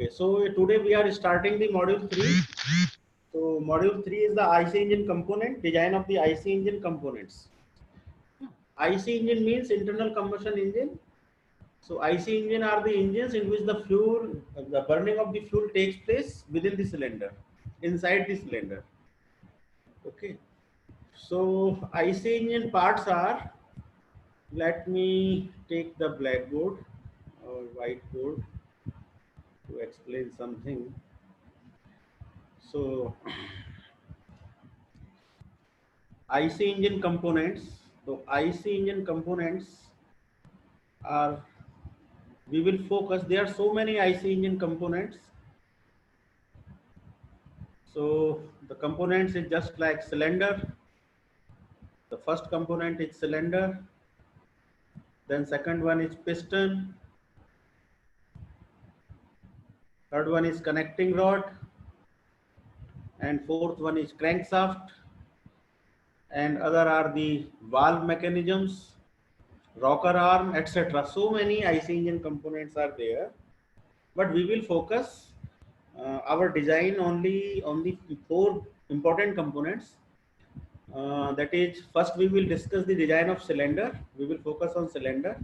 Okay, so today we are starting the module 3. So module 3 is the IC engine component, design of the IC engine components. IC engine means internal combustion engine. So IC engine are the engines in which the fuel, the burning of the fuel takes place within the cylinder, inside the cylinder. Okay, so IC engine parts are, let me take the blackboard or whiteboard to explain something. So IC engine components. So IC engine components are, we will focus. There are so many IC engine components. So the components is just like cylinder. The first component is cylinder. Then second one is piston. Third one is connecting rod. And fourth one is crankshaft. And other are the valve mechanisms, rocker arm, etc. So many IC engine components are there. But we will focus our design only on the 4 important components. That is, first we will discuss the design of cylinder. We will focus on cylinder.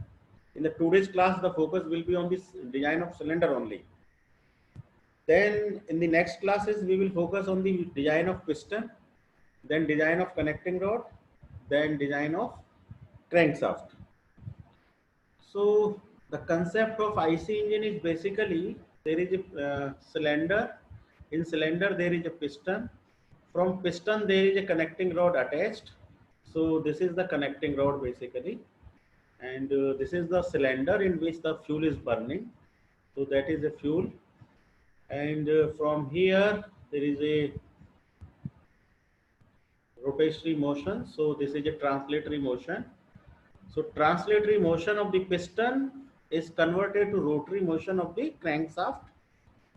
In the today's class, the focus will be on this design of cylinder only. Then in the next classes, we will focus on the design of piston, then design of connecting rod, then design of crankshaft. So the concept of IC engine is basically, there is a cylinder. In cylinder there is a piston. From piston there is a connecting rod attached. So this is the connecting rod basically, and this is the cylinder in which the fuel is burning. So that is a fuel, and from here there is a rotatory motion. So this is a translatory motion. So translatory motion of the piston is converted to rotary motion of the crankshaft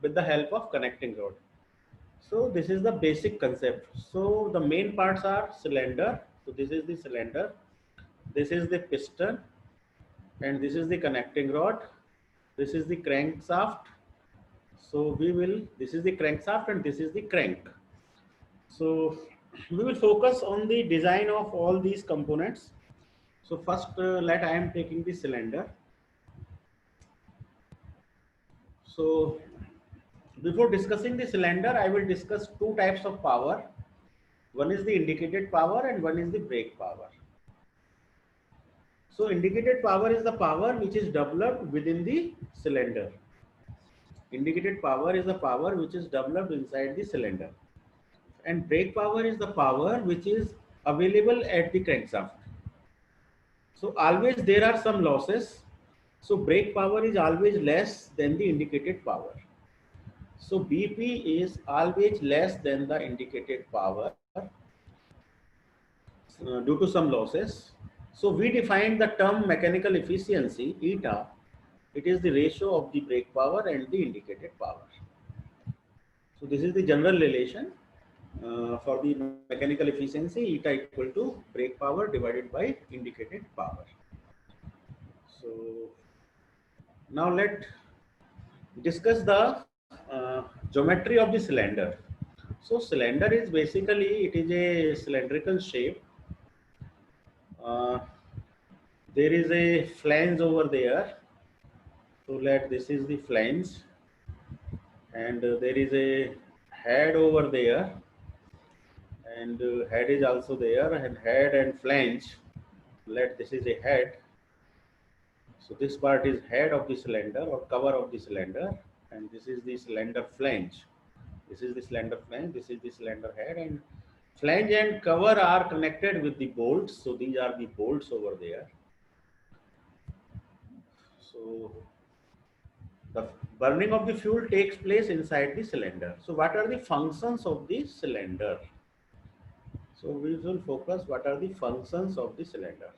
with the help of connecting rod. So this is the basic concept. So the main parts are cylinder. So this is the cylinder, this is the piston, and this is the connecting rod. This is the crankshaft. So this is the crankshaft and this is the crank. So we will focus on the design of all these components. So first, I am taking the cylinder. So before discussing the cylinder, I will discuss 2 types of power. One is the indicated power and one is the brake power. So indicated power is the power which is developed within the cylinder. Indicated power is the power which is developed inside the cylinder. And brake power is the power which is available at the crankshaft. So always there are some losses. So brake power is always less than the indicated power. So BP is always less than the indicated power due to some losses. So we defined the term mechanical efficiency, eta. It is the ratio of the brake power and the indicated power. So this is the general relation for the mechanical efficiency, eta equal to brake power divided by indicated power. So now let's discuss the geometry of the cylinder. So cylinder is basically, it is a cylindrical shape. There is a flange over there. So this is the flange, and there is a head over there, and head is also there, and head and flange. This is a head. So this part is head of the cylinder or cover of the cylinder, and this is the cylinder flange. This is the cylinder flange, this is the cylinder head, and flange and cover are connected with the bolts. So these are the bolts over there. So the burning of the fuel takes place inside the cylinder. So what are the functions of the cylinder? So we will focus what are the functions of the cylinder.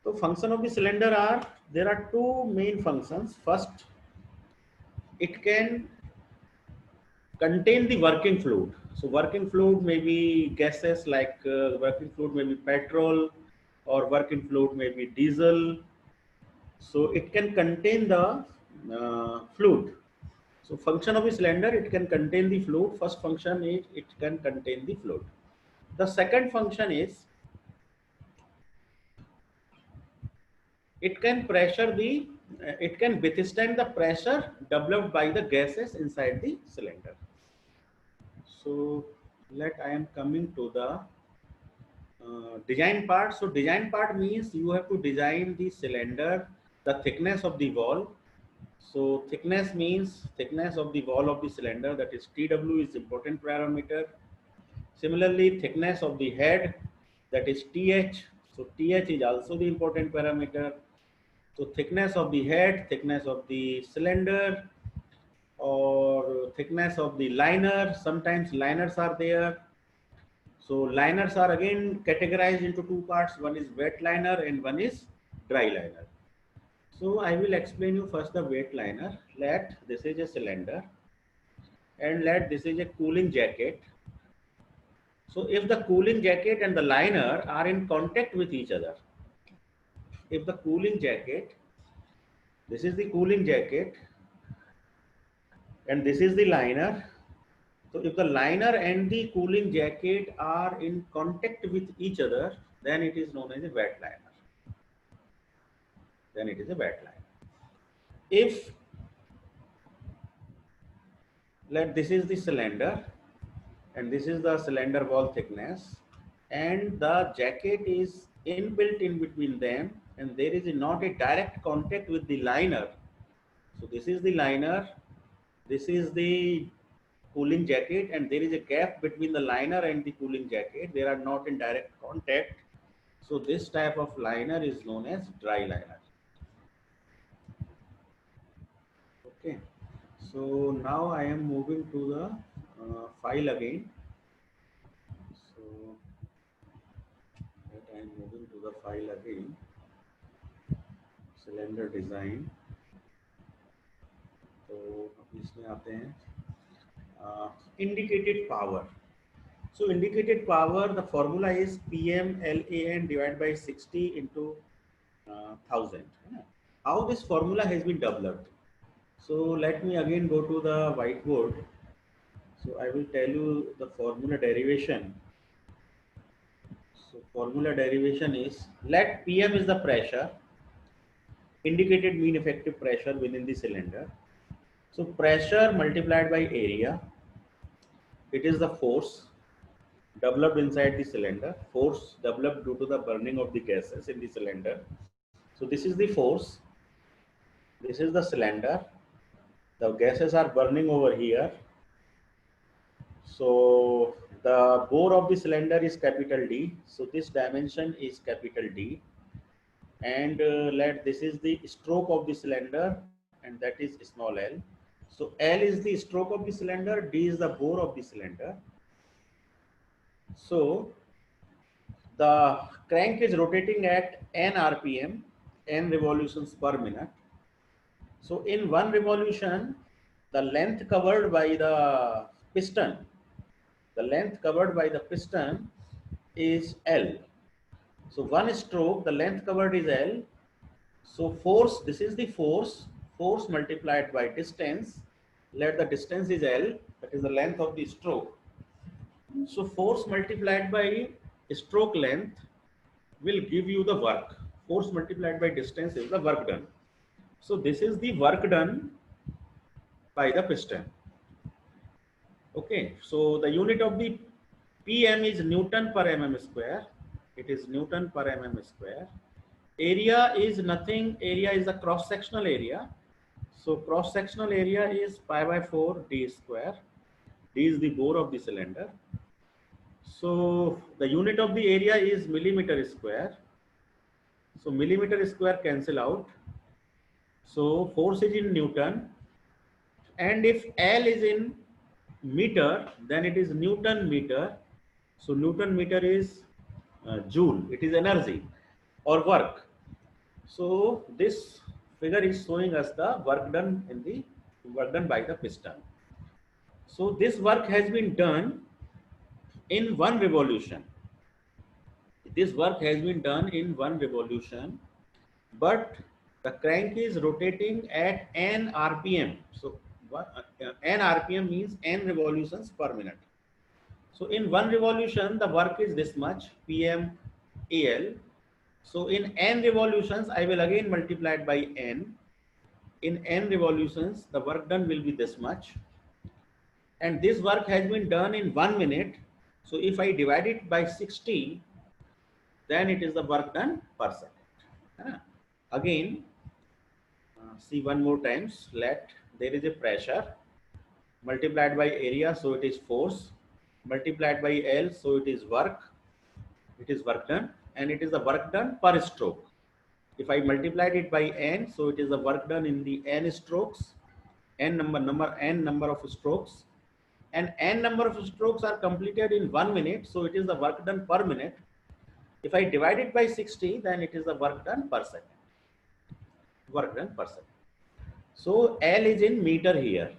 So function of the cylinder are, there are 2 main functions. First, it can contain the working fluid. So working fluid may be gases, like working fluid may be petrol, or working fluid may be diesel. So it can contain the fluid. So function of a cylinder, it can contain the fluid. First function is it can contain the fluid. The second function is it can it can withstand the pressure developed by the gases inside the cylinder. So I am coming to the design part. So design part means you have to design the cylinder, the thickness of the wall. So thickness means thickness of the wall of the cylinder, that is TW is important parameter. Similarly, thickness of the head, that is TH. So TH is also the important parameter. So thickness of the head, thickness of the cylinder, or thickness of the liner. Sometimes liners are there. So liners are again categorized into two parts. One is wet liner and one is dry liner. So I will explain you first the wet liner. Let this is a cylinder and let this is a cooling jacket. So if the cooling jacket and the liner are in contact with each other, if the cooling jacket, this is the cooling jacket and this is the liner. So if the liner and the cooling jacket are in contact with each other, then it is known as a wet liner. Then it is a wet liner. If this is the cylinder and this is the cylinder wall thickness and the jacket is inbuilt in between them and there is not a direct contact with the liner. So this is the liner, this is the cooling jacket and there is a gap between the liner and the cooling jacket. They are not in direct contact. So this type of liner is known as dry liner. Okay. So now I am moving to the file again. So I am moving to the file again. Cylinder design. तो अब इसमें आते हैं indicated power. So indicated power, the formula is PMLAN divided by 60 into 1000. How this formula has been developed? So let me again go to the whiteboard. So I will tell you the formula derivation. So formula derivation is, let PM is the pressure, indicated mean effective pressure within the cylinder. So pressure multiplied by area, it is the force developed inside the cylinder, force developed due to the burning of the gases in the cylinder. So this is the force, this is the cylinder, the gases are burning over here. So the bore of the cylinder is capital D, so this dimension is capital D, and this is the stroke of the cylinder and that is small l. So L is the stroke of the cylinder, D is the bore of the cylinder. So the crank is rotating at n RPM, n revolutions per minute. So in one revolution, the length covered by the piston, is L. So one stroke, the length covered is L. So force, this is the force multiplied by distance. Let the distance is L, that is the length of the stroke. So force multiplied by stroke length will give you the work. Force multiplied by distance is the work done. So this is the work done by the piston. Okay, so the unit of the PM is Newton per mm square. It is Newton per mm square. Area is nothing, area is the cross-sectional area. So cross-sectional area is pi by 4 d square. D is the bore of the cylinder. So the unit of the area is millimeter square. So millimeter square cancel out. So force is in Newton. And if L is in meter, then it is Newton meter. So Newton meter is joule. It is energy or work. So this figure is showing us the work done by the piston. So this work has been done in one revolution. This work has been done in one revolution, but the crank is rotating at n RPM. So N RPM means N revolutions per minute. So in one revolution, the work is this much, PM AL. So in N revolutions, I will again multiply it by N. In N revolutions, the work done will be this much. And this work has been done in 1 minute. So if I divide it by 60, then it is the work done per second. Again, see one more times. Let there is a pressure multiplied by area, so it is force, multiplied by L, so it is work. It is work done, and it is the work done per stroke. If I multiplied it by N, so it is the work done in the N strokes, N number of strokes, and N number of strokes are completed in 1 minute, so it is the work done per minute. If I divide it by 60, then it is the work done per second. Work done per second. So L is in meter here.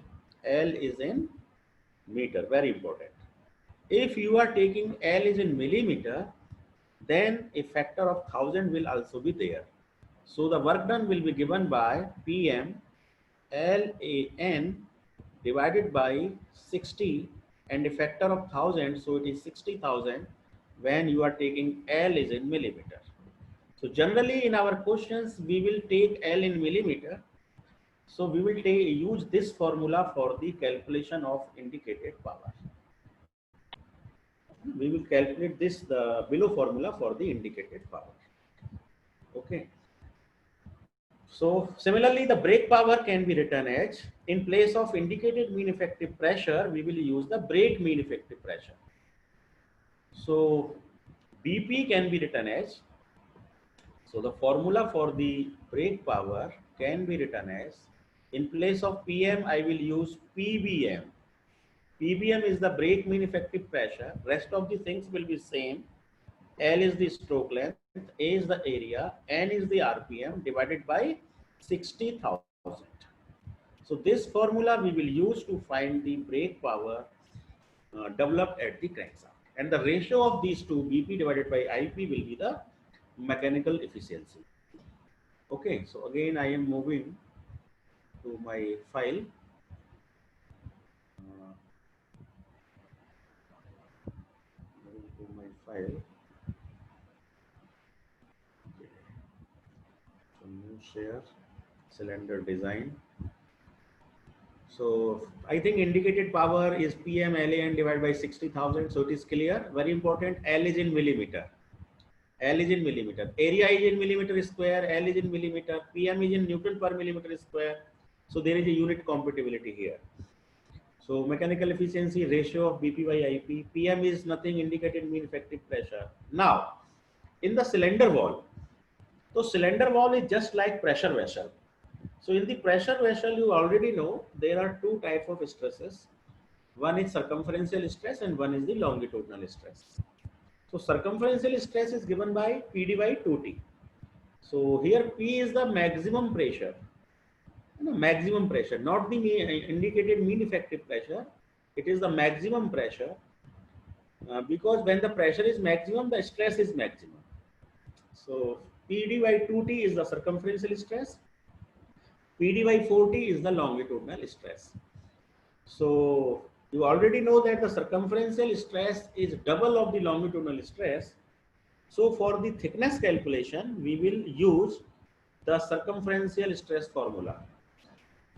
L is in meter, very important. If you are taking L is in millimeter, then a factor of 1000 will also be there. So the work done will be given by PM LAN divided by 60 and a factor of 1000, so it is 60,000 when you are taking L is in millimeter. So generally in our questions we will take L in millimeter. So we will use this formula for the calculation of indicated power. We will calculate this the below formula for the indicated power. Okay. So similarly, the brake power can be written as, in place of indicated mean effective pressure, we will use the brake mean effective pressure. So BP can be written as, so the formula for the brake power can be written as, in place of PM, I will use PBM. PBM is the brake mean effective pressure. Rest of the things will be same. L is the stroke length, A is the area, N is the RPM divided by 60,000. So this formula we will use to find the brake power developed at the crankshaft. And the ratio of these two, BP divided by IP, will be the mechanical efficiency. Okay, so again I am moving to my file. Moving to my file. Okay. So new share, cylinder design. So I think indicated power is PM LAN divided by 60,000. So it is clear. Very important. L is in millimeter. L is in millimeter. Area is in millimeter square. L is in millimeter. PM is in Newton per millimeter square. So there is a unit compatibility here. So mechanical efficiency ratio of BP by IP. PM is nothing, indicated mean effective pressure. Now, in the cylinder wall. So cylinder wall is just like pressure vessel. So in the pressure vessel, you already know there are two types of stresses. One is circumferential stress and one is the longitudinal stress. So circumferential stress is given by PD by 2T. So here P is the maximum pressure. Maximum pressure, not the indicated mean effective pressure. It is the maximum pressure because when the pressure is maximum, the stress is maximum. So PD by 2T is the circumferential stress. PD by 4T is the longitudinal stress. So you already know that the circumferential stress is double of the longitudinal stress. So for the thickness calculation, we will use the circumferential stress formula.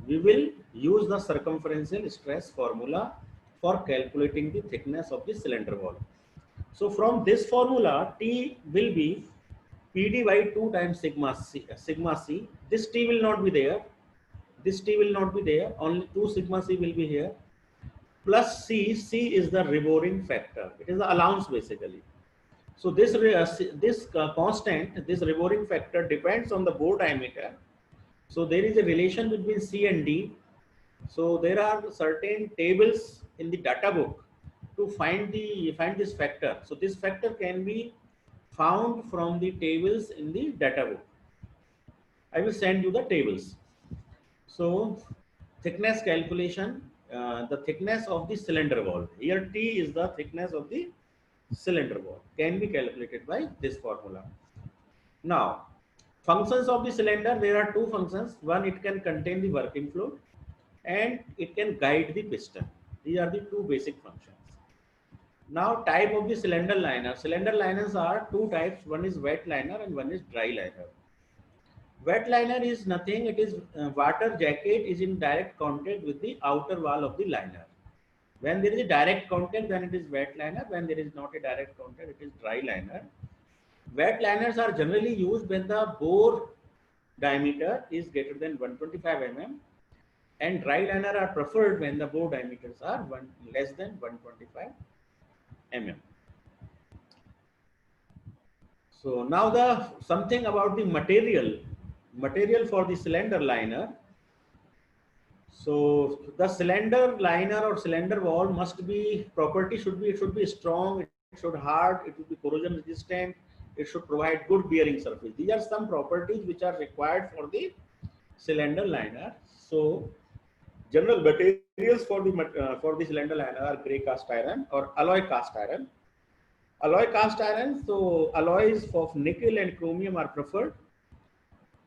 We will use the circumferential stress formula for calculating the thickness of the cylinder wall. So from this formula, T will be PD by 2 times sigma C. This T will not be there. This T will not be there. Only 2 sigma C will be here. Plus C. C is the reboring factor. It is the allowance basically. So this constant, this reboring factor depends on the bore diameter. So there is a relation between C and D. So there are certain tables in the data book to find this factor. So this factor can be found from the tables in the data book. I will send you the tables. So thickness calculation, the thickness of the cylinder wall. Here T is the thickness of the cylinder wall, can be calculated by this formula. Now, functions of the cylinder, there are two functions. One, it can contain the working fluid. and it can guide the piston. These are the two basic functions. Now, type of the cylinder liner. Cylinder liners are two types. One is wet liner and one is dry liner. Wet liner is nothing. It is water jacket is in direct contact with the outer wall of the liner. When there is a direct contact, then it is wet liner. When there is not a direct contact, it is dry liner. Wet liners are generally used when the bore diameter is greater than 125 mm, and dry liner are preferred when the bore diameters are less than 125 mm. So now the something about the material for the cylinder liner. So the cylinder liner or cylinder wall must be property should be, it should be strong, it should hard, it should be corrosion resistant, it should provide good bearing surface. These are some properties which are required for the cylinder liner. So general materials for the cylinder liner are gray cast iron or alloy cast iron. Alloy cast iron, so alloys of nickel and chromium are preferred,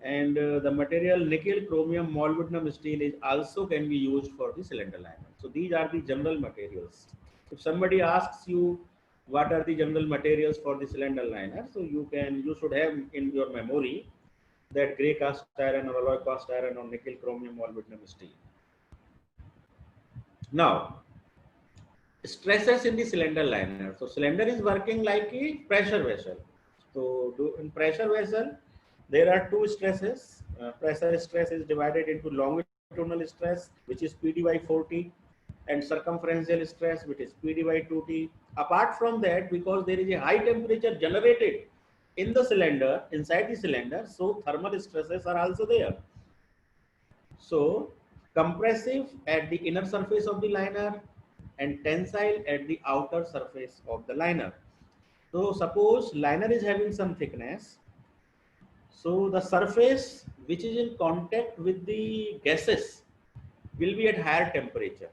and the material nickel, chromium, molybdenum steel is also can be used for the cylinder liner. So these are the general materials. If somebody asks you what are the general materials for the cylinder liner, so you should have in your memory that gray cast iron or alloy cast iron or nickel, chromium, molybdenum steel. Now, stresses in the cylinder liner. So cylinder is working like a pressure vessel. So in pressure vessel, there are two stresses. Pressure stress is divided into longitudinal stress, which is PD by 40, and circumferential stress, which is PD by 2T. Apart from that, because there is a high temperature generated in the cylinder, inside the cylinder, so thermal stresses are also there. So compressive at the inner surface of the liner and tensile at the outer surface of the liner. So suppose liner is having some thickness. So the surface which is in contact with the gases will be at higher temperature.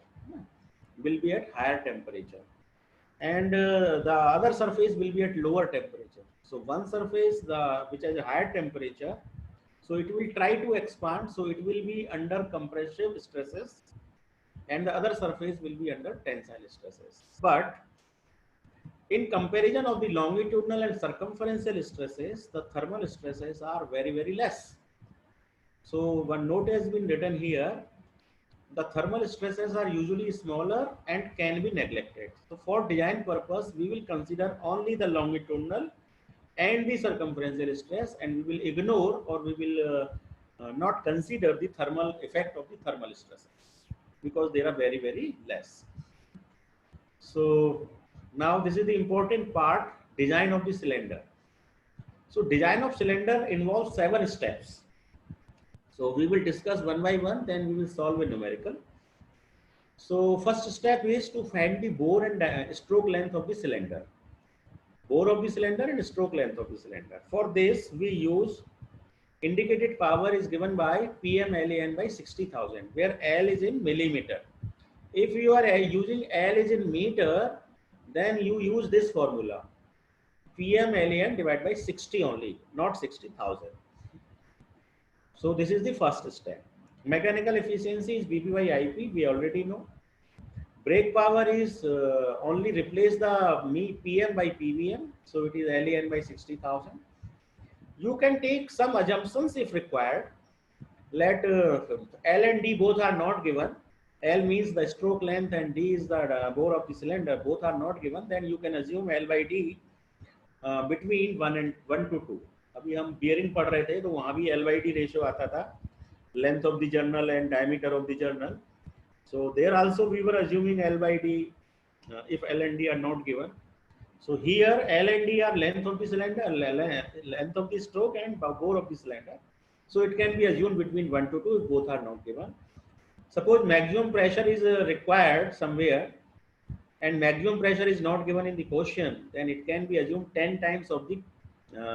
And the other surface will be at lower temperature. So one surface which has a higher temperature, so it will try to expand, so it will be under compressive stresses, and the other surface will be under tensile stresses. But in comparison of the longitudinal and circumferential stresses, the thermal stresses are very, very less. So one note has been written here. The thermal stresses are usually smaller and can be neglected. So for design purpose, we will consider only the longitudinal and the circumferential stress, and we will ignore or we will not consider the thermal effect of the thermal stresses because they are very, very less. So now this is the important part, design of the cylinder. So design of cylinder involves 7 steps. So we will discuss one by one, then we will solve a numerical. So first step is to find the bore and stroke length of the cylinder. Bore of the cylinder and stroke length of the cylinder. For this, we use indicated power is given by PM LAN by 60,000, where L is in millimeter. If you are using L is in meter, then you use this formula. PM LAN divided by 60 only, not 60,000. So this is the first step. Mechanical efficiency is BP by IP, we already know. Brake power is only replace the PM by PVM, so it is LAN by 60,000. You can take some assumptions if required. Let L and D both are not given. L means the stroke length and D is the bore of the cylinder. Both are not given. Then you can assume L by D between 1 to 2. अभी हम bearing पढ़ रहे थे तो वहाँ भी L by D ratio आता था, length of the journal and diameter of the journal. So there also we were assuming L by D if L and D are not given. So here L and D are length of the cylinder, length of the stroke and bore of the cylinder. So it can be assumed between 1 to 2 if both are not given. Suppose maximum pressure is required somewhere and maximum pressure is not given in the question, then it can be assumed 10 times of the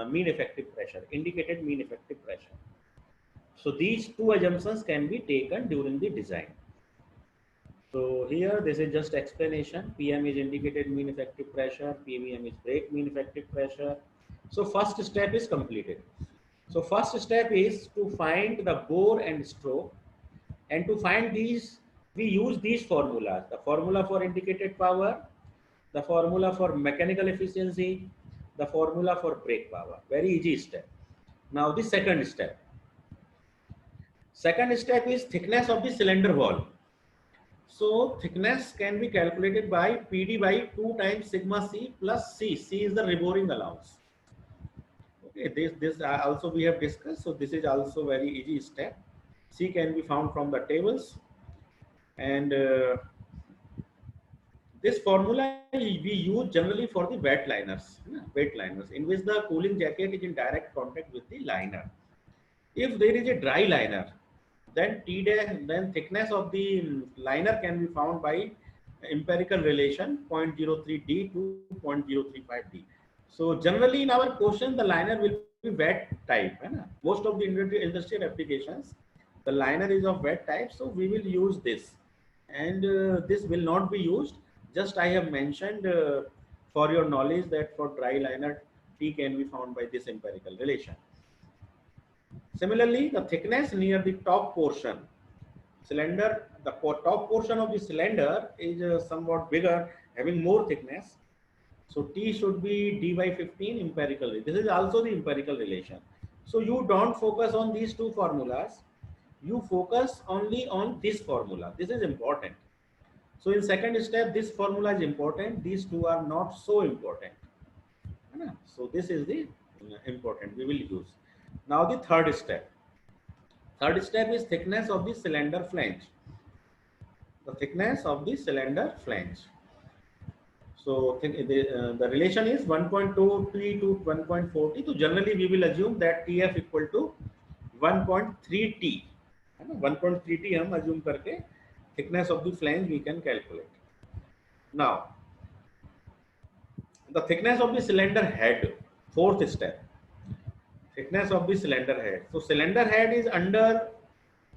mean effective pressure, indicated mean effective pressure. So these two assumptions can be taken during the design. So here this is just explanation. PM is indicated mean effective pressure, PVM is brake mean effective pressure. So first step is completed. So first step is to find the bore and stroke. And to find these, we use these formulas: the formula for indicated power, the formula for mechanical efficiency, the formula for brake power. Very easy step. Now the second step. Second step is thickness of the cylinder wall. So thickness can be calculated by PD by 2 times sigma C plus C. C is the reboring allowance. Okay, this also we have discussed. So this is also very easy step. C can be found from the tables, and this formula we use generally for the wet liners, in which the cooling jacket is in direct contact with the liner. If there is a dry liner, then T dash, then thickness of the liner can be found by empirical relation 0.03 D to 0.035 D. So generally in our question, the liner will be wet type. है ना? Most of the industrial applications, the liner is of wet type, so we will use this. And this will not be used. Just I have mentioned for your knowledge that for dry liner, T can be found by this empirical relation. Similarly, the thickness near the top portion, cylinder, the top portion of the cylinder is somewhat bigger, having more thickness. So T should be D by 15 empirically. This is also the empirical relation. So you don't focus on these two formulas. You focus only on this formula. This is important. So in second step, this formula is important. These two are not so important. So this is the important we will use. Now the third step. Third step is thickness of the cylinder flange. The thickness of the cylinder flange. So the relation is 1.2T to 1.4T. So generally we will assume that TF equal to 1.3T. 1.3T हम assume करके thickness of the flange we can calculate. Now the thickness of the cylinder head, fourth step. Thickness of the cylinder head. So cylinder head is under,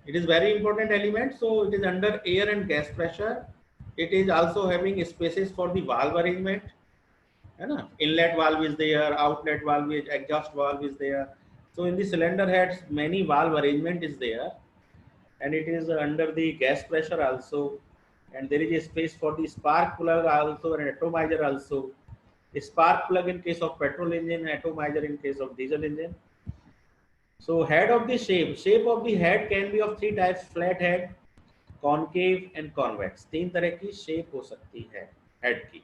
it is very important element. So it is under air and gas pressure. It is also having spaces for the valve arrangement. Inlet valve is there, outlet valve is, exhaust valve is there. So in the cylinder heads, many valve arrangement is there, and it is under the gas pressure also. And there is a space for the spark plug also and atomizer also. A spark plug in case of petrol engine, atomizer in case of diesel engine. So head of the shape of the head can be of three types: flat head, concave and convex. तीन तरह की shape हो सकती है head की.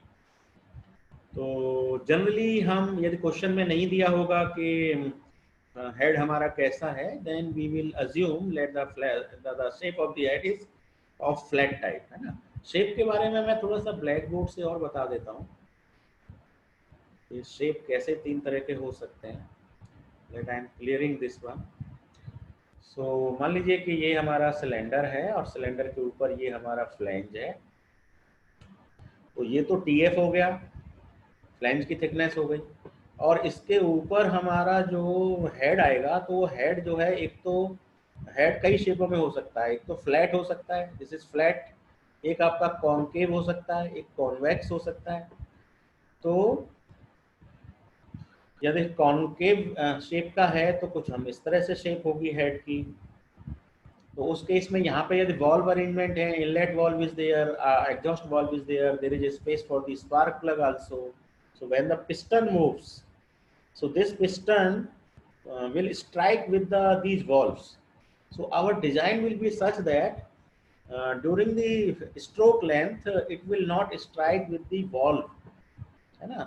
तो generally हम, यदि क्वेश्चन में नहीं दिया होगा कि हेड हमारा कैसा है, then we will assume let the shape of the head is of flat type, है ना. शेप के बारे में मैं थोड़ा सा ब्लैक बोर्ड से और बता देता हूँ. ये शेप कैसे तीन तरह के हो सकते हैं. Let I am clearing this one. So मान लीजिए कि ये हमारा सिलेंडर है और सिलेंडर के ऊपर ये हमारा फ्लैंज है. तो ये तो टीएफ हो गया, फ्लैंज की थिकनेस हो गई. और इसके ऊपर हमारा जो हेड आएगा, तो वो हेड जो है, एक तो हेड कई शेपों में हो सकता है. एक तो फ्लैट हो सकता है, दिस इज फ्लैट. एक आपका कॉन्केव हो सकता है, एक कॉन्वेक्स हो सकता है. तो यदि कॉन्केव शेप का है तो कुछ हम इस तरह से शेप होगी हेड की. तो उस केस में यहाँ पे यदि वॉल्व अरेंजमेंट है, inlet valve is there, exhaust valve is there, there is a space for the spark plug also. So when the piston moves, so this piston will strike with these valves. So our design will be such that during the stroke length it will not strike with the valve.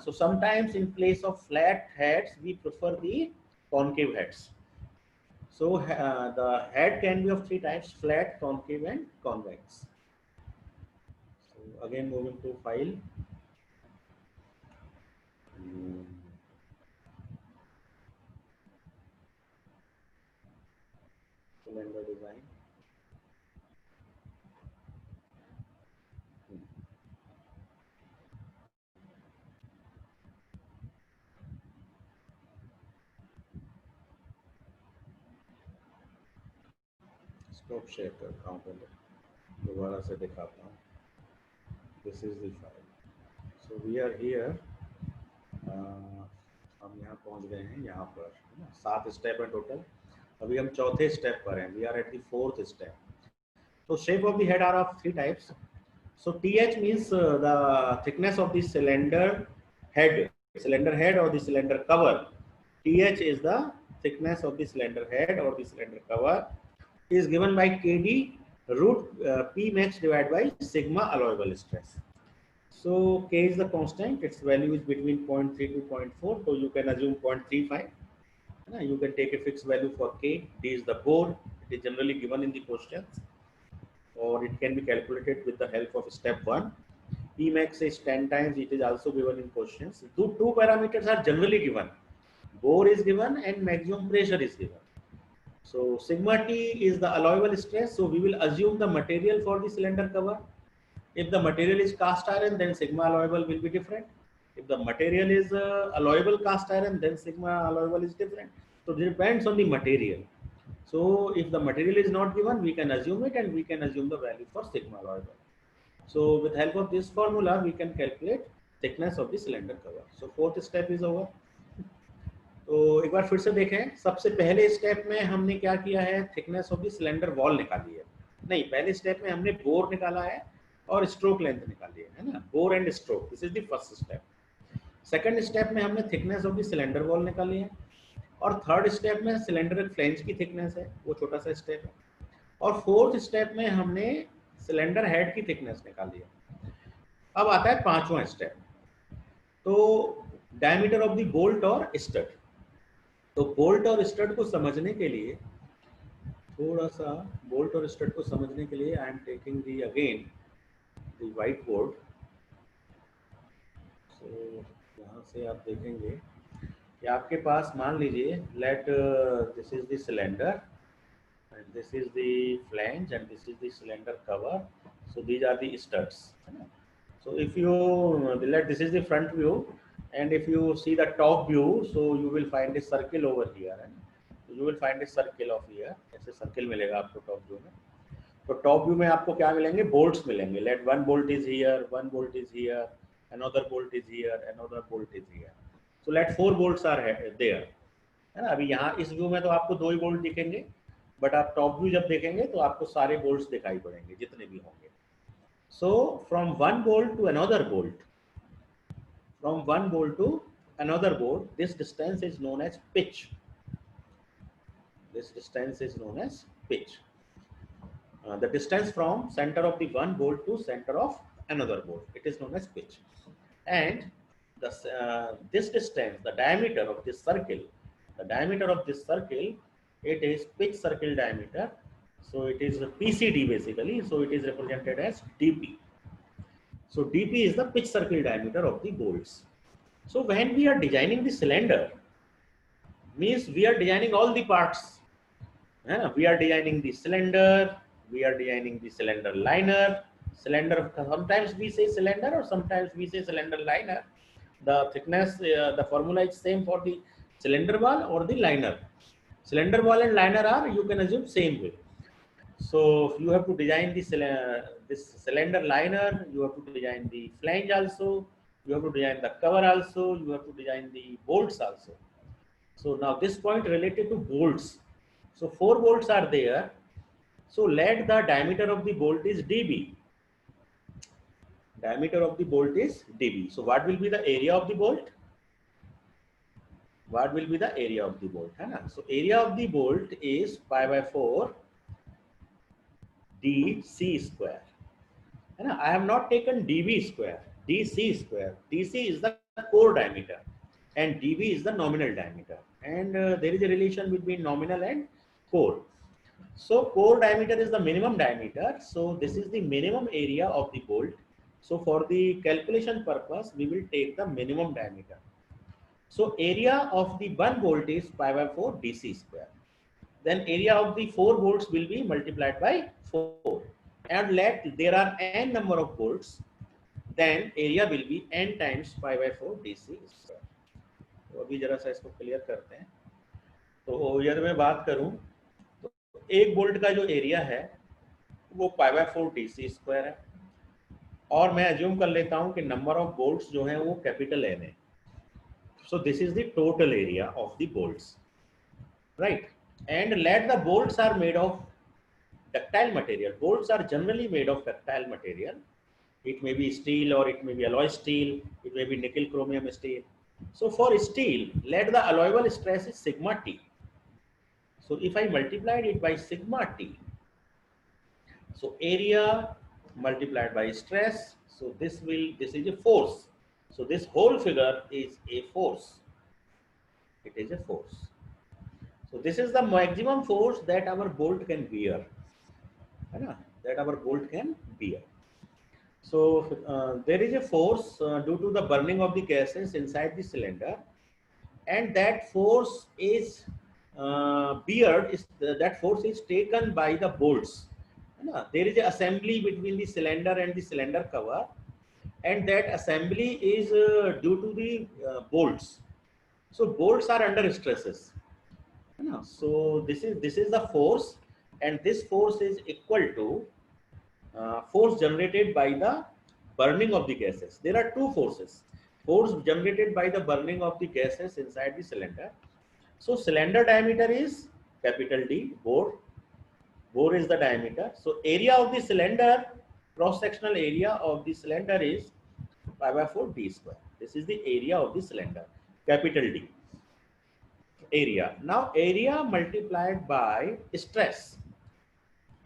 So sometimes in place of flat heads we prefer the concave heads. So the head can be of three types: flat, concave and convex. So again moving to file. Cylinder design. Stop share करता हूँ, पहले दोबारा से दिखाता हूँ. This is the file. So we are here. हम यहाँ पहुँच गए हैं. यहाँ पर 7 स्टेप है टोटल. अभी हम चौथे स्टेप पर हैं. We are at the fourth step. So shape of the head are of three types. So TH means the thickness of the cylinder head or the cylinder cover. TH is the thickness of the cylinder head or the cylinder cover, is given by KD root P max divided by sigma allowable stress. So K is the constant, its value is between 0.3 to 0.4, so you can assume 0.35. You can take a fixed value for K. D is the bore, it is generally given in the questions, or it can be calculated with the help of step 1. P max is 10 times, it is also given in questions. Two parameters are generally given. Bore is given and maximum pressure is given. So sigma T is the allowable stress, so we will assume the material for the cylinder cover. If the material is cast iron, then sigma allowable will be different. If the material is allowable cast iron, then sigma allowable is different. So it depends on the material. So if the material is not given, we can assume it, and we can assume the value for sigma allowable. So with help of this formula, we can calculate thickness of the cylinder cover. So fourth step is over. तो एक बार फिर से देखें, सबसे पहले step में हमने क्या किया है, thickness of the cylinder wall निकाली है. नहीं, पहले स्टेप में हमने बोर निकाला है और स्ट्रोक लेंथ निकाली है ना, bore and stroke. This is the first step. Second step में हमने thickness of the cylinder wall निकाली है, और थर्ड स्टेप में सिलेंडर फ्लैंज की थिकनेस है, वो छोटा सा स्टेप है, और फोर्थ स्टेप में हमने सिलेंडर हेड की थिकनेस निकाली है. अब आता है पांचवा स्टेप, तो डायमीटर ऑफ द बोल्ट और स्टड. तो बोल्ट और स्टड को समझने के लिए, थोड़ा सा बोल्ट और स्टड को समझने के लिए, I am taking the again the white board. So यहाँ से आप देखेंगे कि आपके पास, मान लीजिए, let this is the cylinder and this is the flange and this is the cylinder cover. So these are the studs. So if you let, this is the front view, and if you see the top view, so you will find a circle over here, and you will find a circle of here. ऐसे circle मिलेगा आपको top view में. तो top view में आपको क्या मिलेंगे, bolts मिलेंगे. Let one bolt is here, one bolt is here, another bolt is here, another bolt is here. So let 4 bolts are there, है ना. अभी यहाँ इस व्यू में तो आपको 2 ही बोल्ट दिखेंगे, बट आप टॉप व्यू जब देखेंगे तो आपको सारे बोल्ट्स दिखाई पड़ेंगे जितने भी होंगे. So from one bolt to another bolt, from one bolt to another bolt, this distance is known as pitch. This distance is known as pitch. The distance from centre of the one bolt to centre of another bolt, it is known as pitch. And this distance, the diameter of this circle, the diameter of this circle, it is pitch circle diameter. So it is PCD basically. So it is represented as DP. So DP is the pitch circle diameter of the bolts. So when we are designing the cylinder, means we are designing all the parts. We are designing the cylinder, we are designing the cylinder liner. Cylinder, sometimes we say cylinder or sometimes we say cylinder liner. The thickness, the formula is same for the cylinder wall or the liner. Cylinder wall and liner are, you can assume, same way. So you have to design this cylinder liner, you have to design the flange also, you have to design the cover also, you have to design the bolts also. So now this point related to bolts. So 4 bolts are there. So let the diameter of the bolt is dB. Diameter of the bolt is dB. So what will be the area of the bolt? What will be the area of the bolt? So area of the bolt is pi by 4 dc square. I have not taken dB square, dc square. dc is the core diameter and dB is the nominal diameter, and there is a relation between nominal and core. So core diameter is the minimum diameter, so this is the minimum area of the bolt. So for the calculation purpose, we will take the minimum diameter. So area of the one bolt is pi by 4 dc square. Then area of the 4 bolts will be multiplied by 4. And let there are n number of bolts, then area will be n times pi by 4 dc square. तो अभी जरा सा इसको clear करते हैं. तो यदि मैं बात करूं तो एक बोल्ट का जो एरिया है वो pi by 4 dc स्क्वायर है, और मैं अज्यूम कर लेता हूं कि नंबर ऑफ बोल्ट्स जो हैं वो कैपिटल N है. So this is the total area of the bolts, right. And let the bolts are made of ductile material. Bolts are generally made of ductile material. It may be steel or it may be alloy steel. It may be nickel chromium steel. So for steel, let the allowable stress is sigma T. So if I multiplied it by sigma T, so area multiplied by stress, so this is a force. So this whole figure is a force. It is a force. So this is the maximum force that our bolt can bear. That our bolt can bear. So there is a force due to the burning of the gases inside the cylinder, and that force is that force is taken by the bolts. There is an assembly between the cylinder and the cylinder cover, and that assembly is due to the bolts. So bolts are under stresses. So this is the force, and this force is equal to force generated by the burning of the gases. There are two forces. Force generated by the burning of the gases inside the cylinder. So cylinder diameter is capital D, bore. Bore is the diameter. So area of the cylinder, cross-sectional area of the cylinder is pi by 4 d square. This is the area of the cylinder, capital D. Area. Now area multiplied by stress.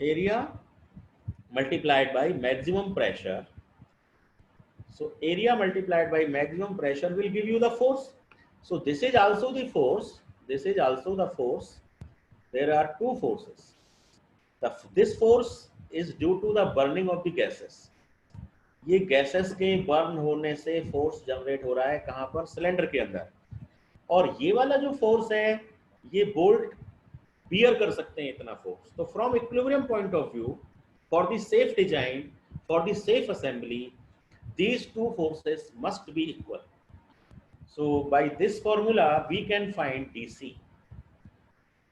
Area multiplied by maximum pressure. So area multiplied by maximum pressure will give you the force. So this is also the force. This is also the force. There are two forces. This force is due to the burning of the gases. ये gases के burn होने से force generate हो रहा है कहाँ पर, cylinder के अंदर. और ये वाला जो फोर्स है ये बोल्ट बियर कर सकते हैं इतना फोर्स. तो from equilibrium point of view, for the safe design, for the safe assembly, these two forces must be equal. So by this formula we can find DC.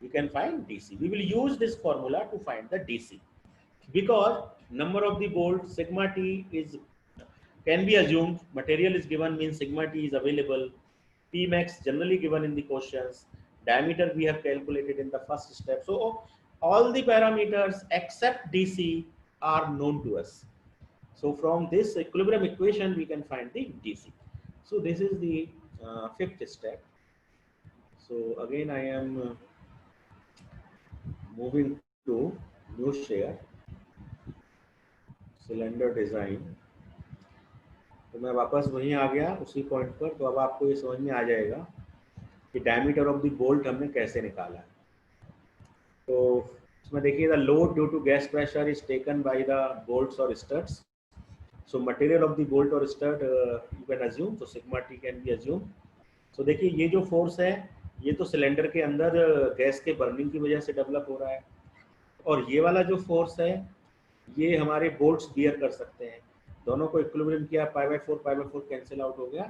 We can find DC. We will use this formula to find the DC, because number of the bolts sigma T is can be assumed. Material is given, means sigma T is available. P max generally given in the questions. Diameter we have calculated in the first step. So all the parameters except DC are known to us. So from this equilibrium equation we can find the DC. So this is the fifth step. So again I am moving to new share, cylinder design. तो मैं वापस वहीं आ गया उसी point पर. तो अब आपको ये समझ में आ जाएगा कि डायमीटर ऑफ द बोल्ट हमने कैसे निकाला है. तो इसमें देखिए, the load due to gas pressure is taken by the bolts और studs. So material of the bolt or stud you can assume, so sigma T can be assumed. So देखिए ये जो फोर्स है ये तो सिलेंडर के अंदर gas के बर्निंग की वजह से डेवलप हो रहा है, और ये वाला जो फोर्स है ये हमारे बोल्ट्स बियर कर सकते हैं. दोनों को इक्विलिब्रियम किया, पाई बाय 4 कैंसिल आउट हो गया.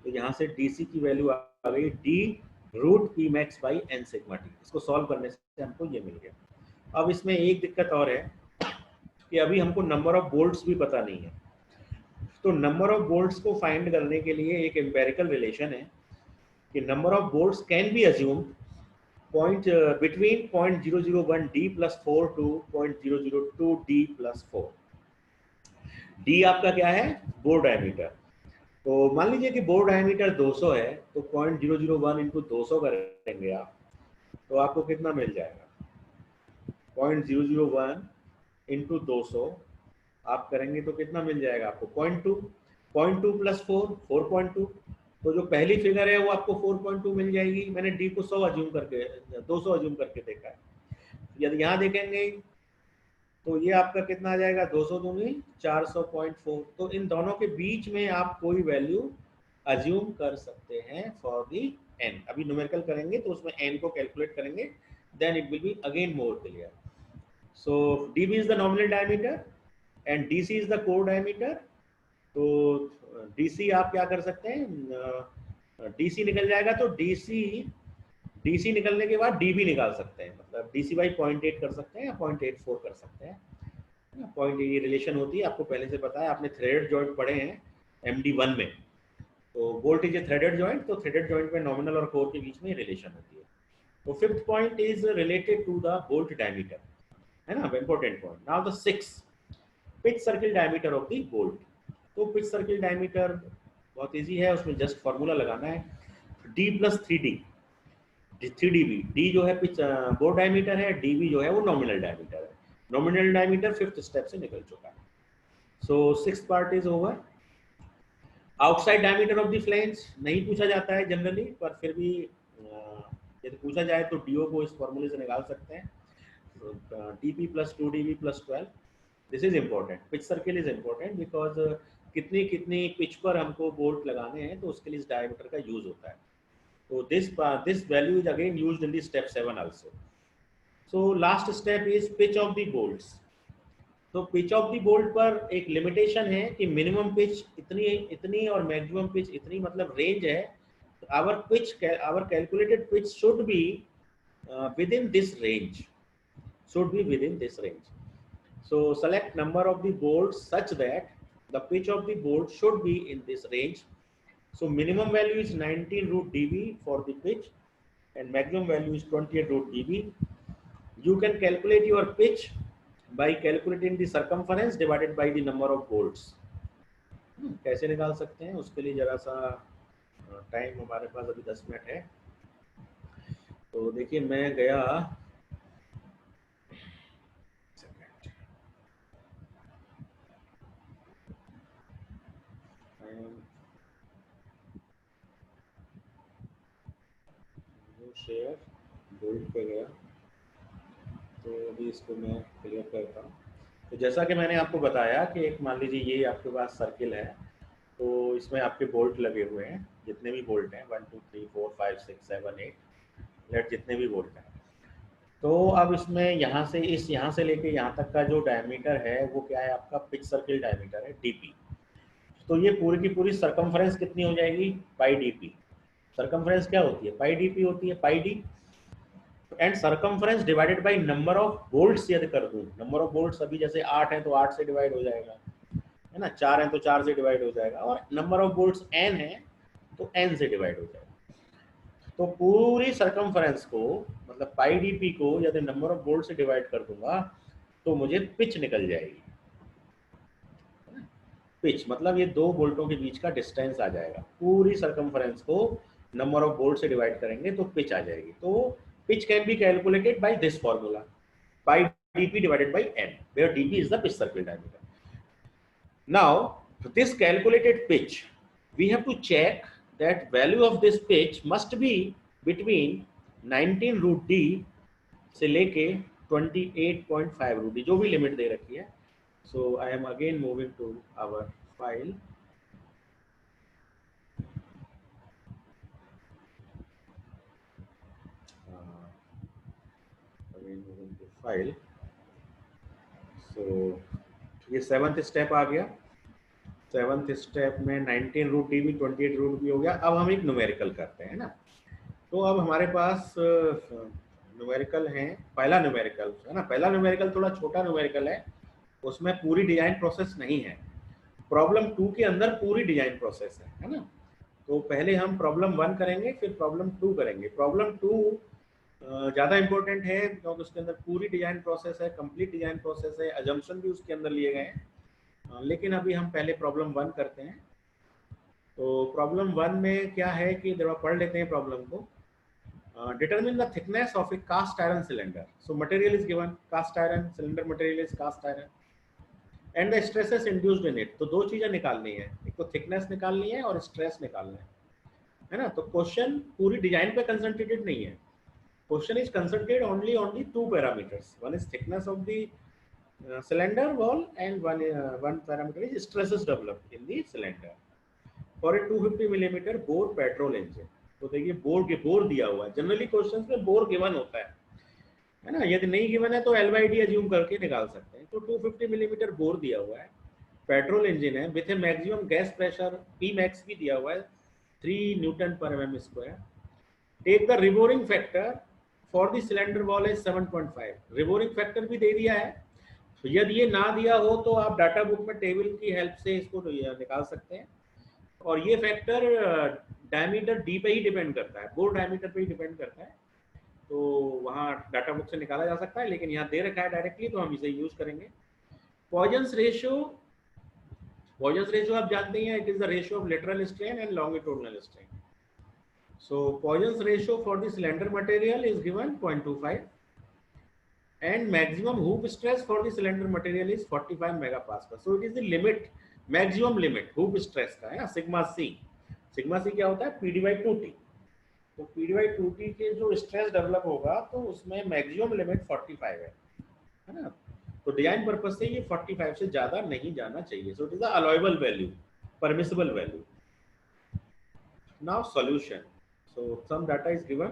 तो यहाँ से DC की वैल्यू आ गई D√P max by n sigma T. इसको सॉल्व करने से हमको ये मिल गया. अब इसमें एक दिक्कत और है कि अभी हमको नंबर ऑफ बोल्ट्स भी पता नहीं है. तो नंबर ऑफ बोल्ट्स को फाइंड करने के लिए एक एम्पेरिकल रिलेशन है कि number of bolts can be assumed between 0.001 D + 4 to 0.002 D + 4. D आपका क्या है, बोर डायमीटर. तो मान लीजिए कि बोर डायमीटर 200 है, तो 0.001 इंटू 200 करेंगे आप, तो आपको कितना मिल जाएगा. 0.001 इंटू 200 आप करेंगे तो कितना मिल जाएगा आपको, 0.2 + 4 4.2. तो जो पहली फिगर है वो आपको 4.2 मिल जाएगी. मैंने D को 200 अज्यूम करके देखा है. यदि यहाँ देखेंगे तो ये आपका कितना आ जाएगा, 200 दूनी 400.4. तो इन दोनों के बीच में आप कोई वैल्यू अज्यूम कर सकते हैं फॉर दी n. अभी न्यूमेरिकल करेंगे तो उसमें n को कैलकुलेट करेंगे, then it will be again more clear. So DB is the nominal diameter and DC is the core diameter. तो DC आप क्या कर सकते हैं, DC निकल जाएगा तो DC निकलने के बाद DB निकाल सकते हैं. मतलब DC बाई 0.8 कर सकते हैं या 0.84 कर सकते हैं. 0.8 ये रिलेशन होती है, आपको पहले से पता है, आपने थ्रेडेड जॉइंट पढ़े हैं MD1 में. तो bolt is a threaded joint, तो थ्रेडेड जॉइंट में नॉमिनल और कोर के बीच में रिलेशन होती है. तो fifth point is related to the bolt diameter. है ना, important point. Now the 6 pitch circle diameter of the bolt. तो पिच सर्किल डायमीटर बहुत इजी है, उसमें जस्ट फॉर्मूला लगाना है, d plus 3d, 3db। d जो है पिच बोर्ड डायमीटर है, db जो है वो नॉमिनल डायमीटर है। नॉमिनल डायमीटर 5th स्टेप से निकल चुका है। सो 6th part is over. Outside diameter of the flange नहीं पूछा जाता है जनरली, पर फिर भी यदि पूछा जाए तो डी को इस फॉर्मूले से निकाल सकते हैं, dp plus 2db plus 12। This is important, pitch circle is important because कितनी कितनी पिच पर हमको बोल्ट लगाने हैं तो उसके लिए इस डायमीटर का यूज होता है। तो this value is again used in the step 7 also. So last step is pitch of the bolts. तो पिच ऑफ द बोल्ट पर एक लिमिटेशन है कि मिनिमम पिच इतनी इतनी और मैक्सिमम पिच इतनी, मतलब रेंज है। Our calculated pitch should be within this range, should be within this range. So select number of the bolts such that the pitch of the bolt should be in this range. So minimum value is 19 root dB for the pitch and maximum value is 28 root dB. You can calculate your pitch by calculating the circumference divided by the number of bolts. कैसे निकाल सकते हैं उसके लिए जरा सा time हमारे पास अभी 10 मिनट है। तो देखिए मैं गया शेयर बोल्ट पे गया, तो अभी इसको मैं क्लियर करता हूँ। तो जैसा कि मैंने आपको बताया कि एक मान लीजिए ये आपके पास सर्किल है, तो इसमें आपके बोल्ट लगे हुए हैं, जितने भी बोल्ट हैं 1 2 3 4 5 6 7 8 लेट जितने भी बोल्ट हैं। तो अब इसमें यहाँ से लेके यहाँ तक का जो डायमीटर है वो क्या है, आपका पिच सर्किल डायमीटर है dp। तो ये पूरी की पूरी सरकमफ्रेंस कितनी हो जाएगी, पाई dp। सरकमफ्रेंस क्या होती है, पाई dp होती है, pi d and circumference divided by number of bolts. यदि कर दूं, नंबर ऑफ बोल्ट्स अभी जैसे 8 है तो 8 से डिवाइड हो जाएगा, है ना, 4 है तो 4 से डिवाइड हो जाएगा, और नंबर ऑफ बोल्ट्स n है तो n से डिवाइड हो जाएगा। तो पूरी सरकमफ्रेंस को, मतलब पाई डीपी को यदि नंबर ऑफ बोल्ट से डिवाइड कर दूंगा तो मुझे पिच निकल जाएगी। पिच मतलब ये दो बोल्टों के बीच का डिस्टेंस आ जाएगा। पूरी सरकमफ्रेंस को नंबर ऑफ बोल्ट से डिवाइड करेंगे तो पिच आ जाएगी। तो pitch can be calculated by this formula, pi dp divided by n, where dp is the pitch circle diameter. Now this calculated pitch, we have to check that value of this pitch must be between 19 root d से लेके 28.5 root d, जो भी limit दे रखी है। So I am again moving to our file. Again moving to file. So ये 7th step आ गया। 7th step में 19 root D भी 28 रूट भी हो गया। अब हम एक न्यूमेरिकल करते हैं ना। तो अब हमारे पास न्यूमेरिकल है, पहला न्यूमेरिकल है ना। पहला न्यूमेरिकल थोड़ा छोटा न्यूमेरिकल है, उसमें पूरी डिजाइन प्रोसेस नहीं है। प्रॉब्लम 2 के अंदर पूरी डिजाइन प्रोसेस है ना। तो पहले हम प्रॉब्लम 1 करेंगे, फिर प्रॉब्लम 2 करेंगे। प्रॉब्लम 2 ज़्यादा इंपॉर्टेंट है क्योंकि उसके अंदर पूरी डिजाइन प्रोसेस है, कंप्लीट डिजाइन प्रोसेस है, अजम्पशन भी उसके अंदर लिए गए हैं। लेकिन अभी हम पहले प्रॉब्लम 1 करते हैं। तो प्रॉब्लम 1 में क्या है कि जरा पढ़ लेते हैं प्रॉब्लम को। Determine the thickness of a cast iron cylinder. So material is given, cast iron cylinder material is cast iron and the stresses induced in it. तो दो चीजें निकालनी है, एक तो थिकनेस निकालनी है और स्ट्रेस निकालना है ना। तो क्वेश्चन पूरी डिजाइन पे कंसंट्रेटेड नहीं है। Question is concentrated only on the two parameters. One is thickness of the cylinder wall and one parameter is stresses developed in the cylinder for a 250 millimeter bore petrol engine. तो देखिए bore दिया हुआ है। Generally questions में bore given होता है ना। यदि नहीं गिवन है तो LYD अज्यूम करके निकाल सकते हैं। तो 250 मिलीमीटर बोर दिया हुआ है, पेट्रोल इंजन है with a maximum gas pressure Pmax भी दिया हुआ है 3 न्यूटन पर mm square. Take the reboring factor for the cylinder wall is 7.5। Reboring factor भी दे दिया है। तो यदि ये ना दिया हो तो आप डाटा बुक में टेबल की हेल्प से इसको निकाल सकते हैं। और ये फैक्टर डायमीटर डी पे ही डिपेंड करता है, बोर डायमीटर पे ही डिपेंड करता है। तो वहाँ डाटा बुक से निकाला जा सकता है, लेकिन यहाँ दे रखा है डायरेक्टली तो हम इसे यूज करेंगे। पॉइजन्स रेशियो आप जानते हैं, it is the ratio of lateral strain and longitudinal strain. So Poisson's ratio for the cylinder material is given 0.25 and maximum hoop stress for the cylinder material is 45 megapascal. So it is the limit, maximum limit hoop stress का है sigma c। sigma c क्या होता है? PD by 2t। तो PD by 2t के जो stress develop होगा तो उसमें मैक्सिमम लिमिट 45 है ना। तो डिजाइन पर्पज से ये 45 से ज्यादा नहीं जाना चाहिए। So it is the allowable value, permissible value. Now solution. So some data is given.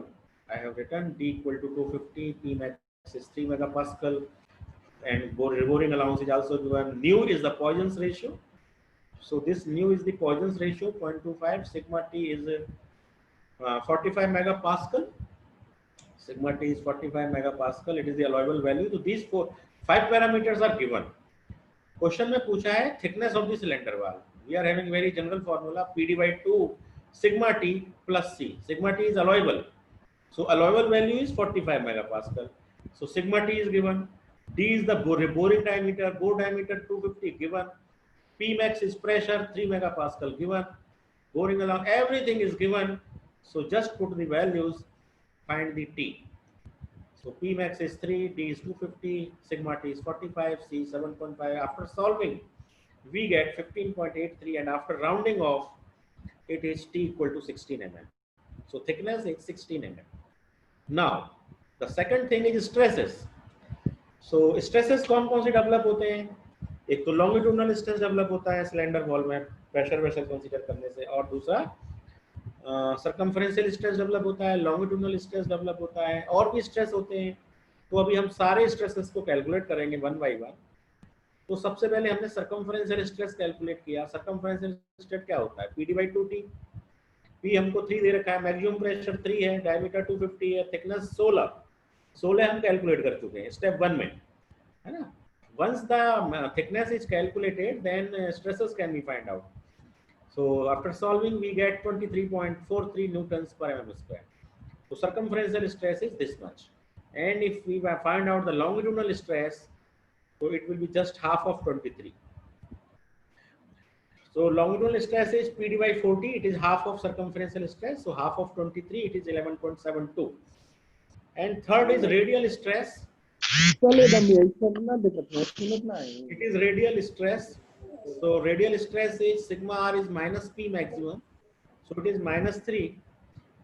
I have written D equal to 250, P max is 3 megapascal, and boring allowance is also given. Nu is the Poisson's ratio. So this nu is the Poisson's ratio, 0.25. Sigma T is 45 megapascal. Sigma T is 45 megapascal. It is the allowable value. So these 5 parameters are given. Question में पूछा है thickness of the cylinder valve. We are having very general formula PD by 2 sigma t plus c. Sigma t is allowable, so allowable value is 45 megapascal. So sigma t is given. D is the boring diameter, bore diameter 250 given. P max is pressure 3 megapascal given. Boring along, everything is given. So just put the values, find the t. So P max is 3, D is 250, sigma t is 45, C 7.5. After solving, we get 15.83, and after rounding off, it is T equal to 16 mm. So thickness is 16 mm. Now the second thing is stresses. So stresses कौन-कौन से develop होते हैं? एक तो longitudinal stress develop होता है cylinder wall में pressure vessel consider करने से, और दूसरा सर्कमफ्रेंशियल स्ट्रेस डेवलप होता है, लॉन्गिट्यूडिनल स्ट्रेस डेवलप होता है, और भी स्ट्रेस होते हैं। तो अभी हम सारे स्ट्रेसेस को कैलकुलेट करेंगे वन बाय वन। तो सबसे पहले हमने सर्कमफ्रेंशियल स्ट्रेस कैलकुलेट किया। सर्कमफ्रेंशियल स्ट्रेस क्या होता है? PD by 2t। P हमको 3 दे रखा है, मैक्सिमम प्रेशर 3 है, डायमीटर 250 है, थिकनेस 16 हम कैलकुलेट कर चुके हैं स्टेप 1 में, है ना। Once the thickness is calculated, then stresses can be find out. So after solving, we get 23.43 newtons per mm square. So circumferential stress is this much, and if we find out the longitudinal stress, so it will be just half of 23. So longitudinal stress is PD by 40. It is half of circumferential stress. So half of 23, it is 11.72. And third is radial stress. It is radial stress. So radial stress is sigma r is minus P maximum. So it is -3,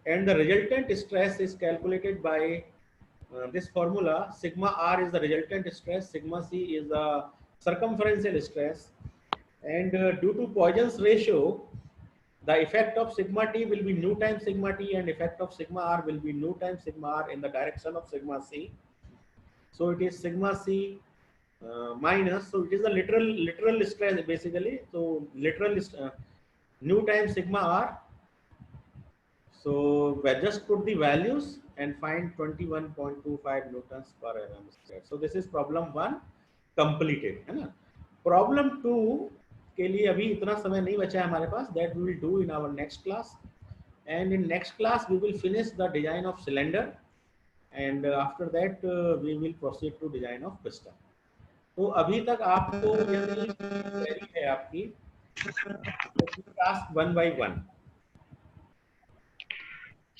and the resultant stress is calculated by this formula. Sigma r is the resultant stress, sigma c is the circumferential stress, and due to Poisson's ratio, the effect of sigma t will be nu times sigma t, and effect of sigma r will be nu times sigma r in the direction of sigma c. So it is sigma c minus, so it is the literal stress basically. So literal nu times sigma r. So we just put the values and find 21.25 newtons per mm square. So this is problem 1 completed, है ना। Problem 2 के लिए अभी इतना समय नहीं बचा है हमारे पास, that we will do in our next class, and in next class we will finish the design of cylinder, and after that we will proceed to design of piston. तो अभी तक आपको यदि है आपकी टास्क 1 by 1।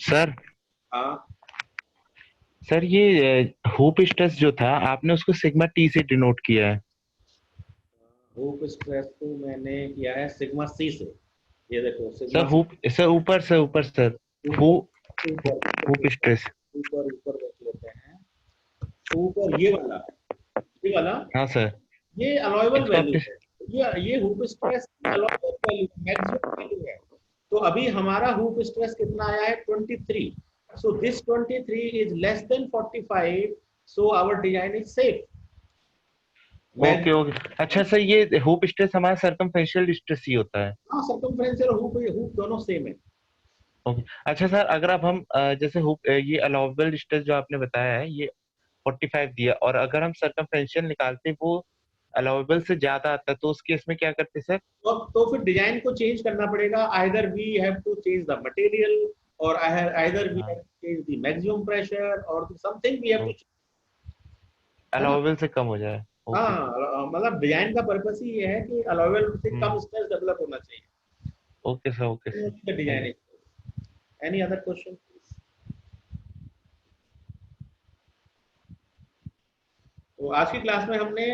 सर हाँ sir, ये hoop stress जो था आपने उसको सिग्मा टी से डिनोट किया है। हुप स्ट्रेस को मैंने किया है सिग्मा सी से। ये देखो सर हुप, सर ऊपर सर हुप स्ट्रेस ऊपर देख लेते हैं। ऊपर ये वाला हाँ सर, ये अलाउएबल वैल्यू है। ये hoop stress allowable value, maximum value है। तो अभी हमारा हुप स्ट्रेस कितना आया है? 23। So this 23 is less than 45, so our design is safe. Okay. अच्छा सर, ये हुप स्ट्रेस हमारा सर्कमफेरेंशियल स्ट्रेस ही होता है? हाँ, सर्कमफेरेंशियल और हुप दोनों सेम है। ओके। अच्छा सर, अगर अब हम जैसे हुप ये अलाउएबल स्ट्रेस जो आपने बताया है ये 45 दिया, और अगर हम सर्कमफेरेंशियल निकालते वो अलाउएबल से ज्यादा आता है, तो उस केस में क्या करते सर? तो फिर डिजाइन को चेंज करना पड़ेगा। Either we have to change the material, or either we have to change the maximum pressure or something we have to change. Allowable से कम हो जाए. हाँ, मतलब डिजाइन का पर्पस ही ये है कि अलाउेबल से कम स्ट्रेस डेवलप होना चाहिए. Okay sir, okay sir. Designing. Any other question? तो आज की क्लास में हमने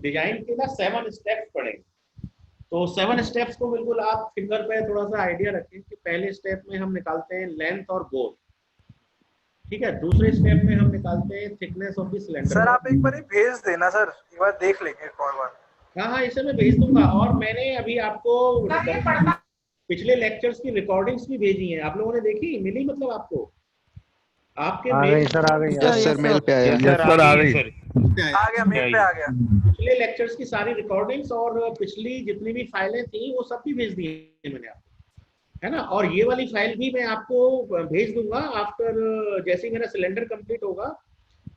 डिजाइन के ना 7 स्टेप्स पढ़े. तो 7 स्टेप्स को बिल्कुल आप फिंगर पे थोड़ा सा आइडिया रखें कि पहले स्टेप में हम निकालते हैं लेंथ और बोर. ठीक है. दूसरे स्टेप में हम निकालते हैं thickness of the cylinder. Sir आप एक बार भेज देना सर, एक बार देख लेंगे एक और बार. हाँ, इसे मैं भेज दूंगा. और मैंने अभी आपको पिछले लेक्चर्स की रिकॉर्डिंग्स भी भेजी हैं. आप लोगों ने देखी? मिली मतलब आपको? आपके मेल सर आ गई. यस सर, मेल पे आया. यस सर, आ गई. आ गया, मेल पे आ गया. पिछले लेक्चर्स की सारी रिकॉर्डिंग्स और पिछली जितनी भी फाइलें थी वो सब भी भेज दी है मैंने आपको, है ना. और ये वाली फाइल भी मैं आपको भेज दूंगा आफ्टर, जैसे ही मेरा सिलेंडर कंप्लीट होगा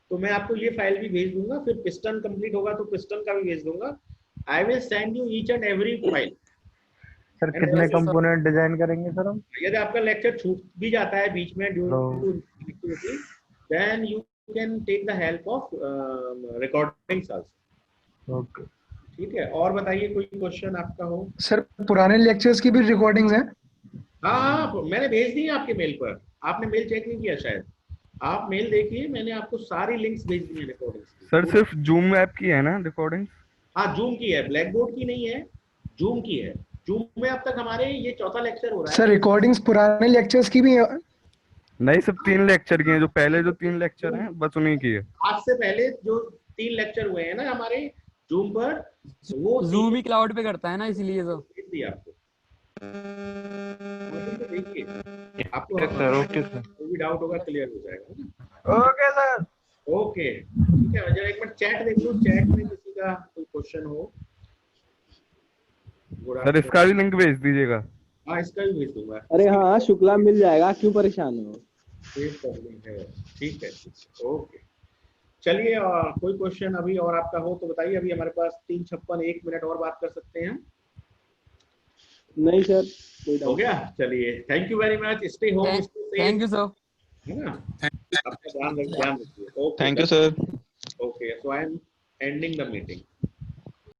तो मैं आपको ये फाइल भी भेज दूंगा. फिर पिस्टन कंप्लीट होगा तो पिस्टन का भी भेज दूंगा. I will send you each and every file. Sir कितने कंपोनेंट डिजाइन करेंगे सर हम? यदि आपका लेक्चर छूट भी जाता है बीच में during activity, then you can take the help of recordings also. Okay, ठीक है. और बताइए कोई क्वेश्चन आपका हो? सर पुराने लेक्चर्स की भी रिकॉर्डिंग्स हैं? हाँ, मैंने भेज दी है आपके मेल पर. आपने मेल चेक नहीं किया शायद. आप मेल देखिए, मैंने आपको सारी लिंक्स भेज दी है रिकॉर्डिंग्स की. सर सिर्फ जूम ऐप की है ना रिकॉर्डिंग? हाँ, जूम की है, ब्लैक बोर्ड की नहीं है, जूम की है. जूम में अब तक हमारे ये चौथा लेक्चर हो रहा है. सर रिकॉर्डिंग्स पुराने लेक्चर्स की भी है? नहीं, सब 3 लेक्चर की हैं. जो पहले जो 3 लेक्चर हैं बस उन्हीं की है. आज से पहले जो 3 लेक्चर हुए हैं ना हमारे जूम पर, वो जूम ही क्लाउड पे करता है ना, इसलिए तो भेज दिया आपको. देखिए आपको सर, ओके सर. कोई भी डाउट होगा क्लियर हो जाएगा ना. Okay sir. ओके, ठीक है. जरा एक मिनट चैट देख लो, चैट में किसी का कोई क्वेश्चन हो. सर इसका भी लिंक भेज दीजिएगा. हाँ, इसका भी भेज दूंगा. अरे हाँ, शुक्ला मिल जाएगा, क्यों परेशान हो. सेव कर लिंक है. ठीक है. ओके, चलिए. कोई क्वेश्चन अभी और आपका हो तो बताइए. अभी हमारे पास 3:56, 1 मिनट और बात कर सकते हैं. नहीं सर, कोई हो डाउट. गया. चलिए, thank you very much. Stay home, stay safe, thank you sir. है ना. आपका ध्यान रखिए. Okay, thank you sir. Okay. So I am ending the meeting.